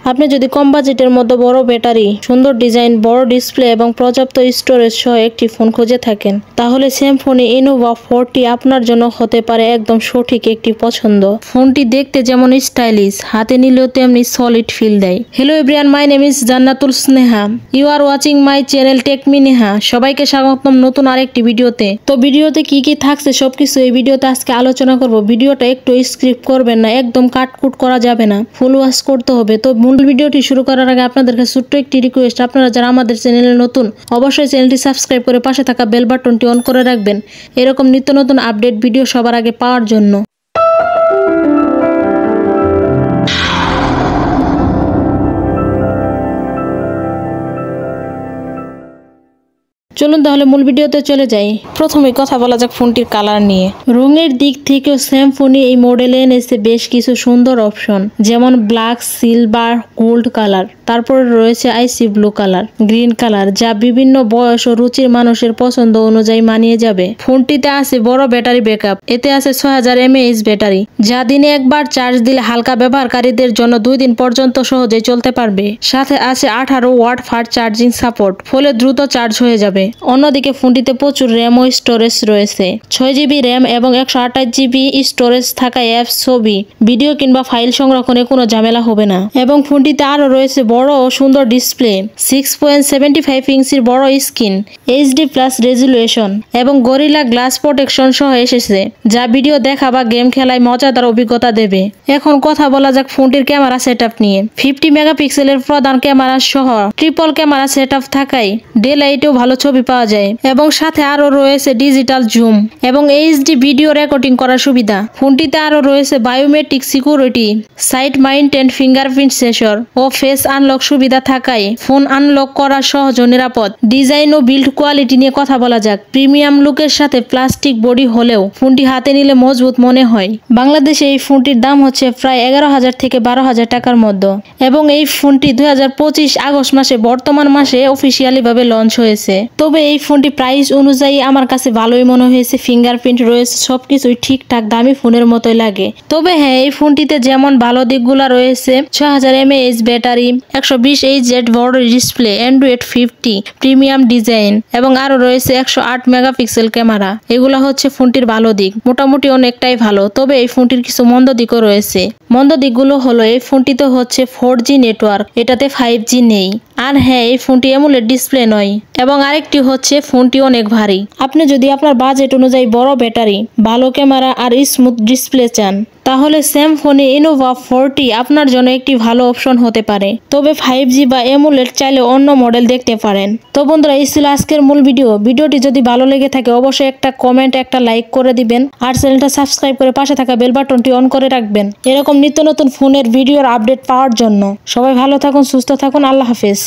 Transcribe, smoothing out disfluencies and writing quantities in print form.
আপনি যদি কম বাজেটের মধ্যে বড় ব্যাটারি, সুন্দর ডিজাইন, বড় ডিসপ্লে এবং পর্যাপ্ত স্টোরেজ সহ একটি ফোন খুঁজে থাকেন, তাহলে স্যামসং ইনোভা 40 আপনার জন্য হতে পারে একদম সঠিক একটি পছন্দ। ফোনটি দেখতে যেমন স্টাইলিশ, হাতে নিলেও তেমনি সলিড ফিল দেয়। Hello everyone, my name is Jannatul Sneha. You are watching my channel Tech Me Neha. সবাইকে স্বাগতম নতুন আরেকটি ভিডিওতে। তো ভিডিওতে কি কি থাকছে সবকিছু এই ভিডিওতে আজকে আলোচনা করব। ভিডিওটা একটু স্ক্রিপ্ট করবেন না, একদম কাটকুট করা যাবে না, ফুল ওয়াচ করতে হবে। তো মূল ভিডিওটি শুরু করার আগে আপনাদের কাছে ছোট্ট একটি রিকোয়েস্ট, আপনারা যারা আমাদের চ্যানেলে নতুন অবশ্যই চ্যানেলটি সাবস্ক্রাইব করে পাশে থাকা বেল বাটনটি অন করে রাখবেন এরকম নিত্য নতুন আপডেট ভিডিও সবার আগে পাওয়ার জন্য। চলুন তাহলে মূল ভিডিওতে চলে যাই। প্রথমে কথা বলা যাক ফোনটির কালার নিয়ে। রঙের দিক থেকেও স্যামসং এই মডেলে এনেছে বেশ কিছু সুন্দর অপশন, যেমন ব্ল্যাক, সিলভার, গোল্ড কালার, তারপরে রয়েছে আইসি ব্লু কালার, গ্রিন কালার, যা বিভিন্ন বয়স ও রুচির মানুষের পছন্দ অনুযায়ী মানিয়ে যাবে। ফোনটিতে আছে বড় ব্যাটারি ব্যাকআপ, এতে আছে 6000 mAh ব্যাটারি, যা দিনে একবার চার্জ দিলে হালকা ব্যবহারকারীদের জন্য 2 দিন পর্যন্ত সহজেই চলতে পারবে। সাথে আছে 18 ওয়াট ফাস্ট চার্জিং সাপোর্ট, ফলে দ্রুত চার্জ হয়ে যাবে। অন্যদিকে ফোনটিতে প্রচুর র্যাম ও স্টোরেজ রয়েছে। 6GB র্যাম এবং 128GB স্টোরেজ থাকায় অ্যাপস, ছবি, ভিডিও কিংবা ফাইল সংরক্ষণে কোনো ঝামেলা হবে না। এবং ফোনটিতে আরো রয়েছে বড় ও সুন্দর ডিসপ্লে, 6.75 ইঞ্চির বড় স্ক্রিন, HD+ রেজুলেশন এবং গরিলা গ্লাস প্রোটেকশন সহ এসেছে, যা ভিডিও দেখা বা গেম খেলায় মজাদার অভিজ্ঞতা দেবে। এখন কথা বলা যাক ফোনটির ক্যামেরা সেটআপ নিয়ে। 50 মেগাপিক্সেলের প্রধান ক্যামেরা সহ ট্রিপল ক্যামেরা সেটআপ থাকায় ডে লাইটেও ভালো ছবি পাওয়া যায় এবং সাথে আরো রয়েছে ডিজিটাল জুম এবং HD ভিডিও রেকর্ডিং করার সুবিধা। ফোনটিতে আরো রয়েছে biometric security, side mounted fingerprint sensor ও ফেস আনলক সুবিধা থাকায় ফোন আনলক করা সহজ ও নিরাপদ। ডিজাইন ও বিল্ড কোয়ালিটি নিয়ে কথা বলা যাক। প্রিমিয়াম লুকের সাথে প্লাস্টিক বডি হলেও ফোনটি হাতে নিলে মজবুত মনে হয়। বাংলাদেশে এই ফোনটির দাম হচ্ছে প্রায় 11,000 থেকে 12,000 টাকার মধ্যে এবং এই ফোনটি 2025 আগস্ট মাসে বর্তমান মাসে অফিসিয়ালি ভাবে লঞ্চ হয়েছে। তবে এই ফোনটি প্রাইস অনুযায়ী আমার কাছে ভালোই মনে হয়েছে। ফিঙ্গারপ্রিন্ট রয়েছে, সবকিছুই ঠিকঠাক, দামি ফোনের মতোই লাগে। তবে হ্যাঁ, এই ফোনটিতে যেমন ভালো দিকগুলো রয়েছে, 6000 mAh ব্যাটারি, 120Hz বড় ডিসপ্লে, অ্যান্ড্রয়েড 50 প্রিমিয়াম ডিজাইন এবং আরো রয়েছে 108 মেগাপিক্সেল ক্যামেরা, এগুলো হচ্ছে ফোনটির ভালো দিক। মোটামুটি অনেকটাই ভালো। তবে এই ফোনটির কিছু মন্দ দিকও রয়েছে। মন্দ দিকগুলো হলো, এই ফোনটিতে হচ্ছে 4G নেটওয়ার্ক, এটাতে 5G নেই। আর হ্যাঁ, এই ফোনটি অ্যামোলেড ডিসপ্লে নয় এবং আরেকটি হচ্ছে ফোনটি অনেক ভারী। আপনি যদি আপনার বাজেট অনুযায়ী বড় ব্যাটারি, ভালো ক্যামেরা আর স্মুথ ডিসপ্লে চান, তাহলে স্যামসং ইনোভা 40 আপনার জন্য একটি ভালো অপশন হতে পারে। তবে 5G বা অ্যামোলেড চাইলে অন্য মডেল দেখতে পারেন। তো বন্ধুরা, এই ছিল আজকের মূল ভিডিওটি যদি ভালো লেগে থাকে অবশ্যই একটা কমেন্ট, একটা লাইক করে দিবেন আর চ্যানেলটা সাবস্ক্রাইব করে পাশে থাকা বেল বাটনটি অন করে রাখবেন এরকম নিত্য নতুন ফোনের ভিডিওর আপডেট পাওয়ার জন্য। সবাই ভালো থাকুন, সুস্থ থাকুন, আল্লাহ হাফেজ।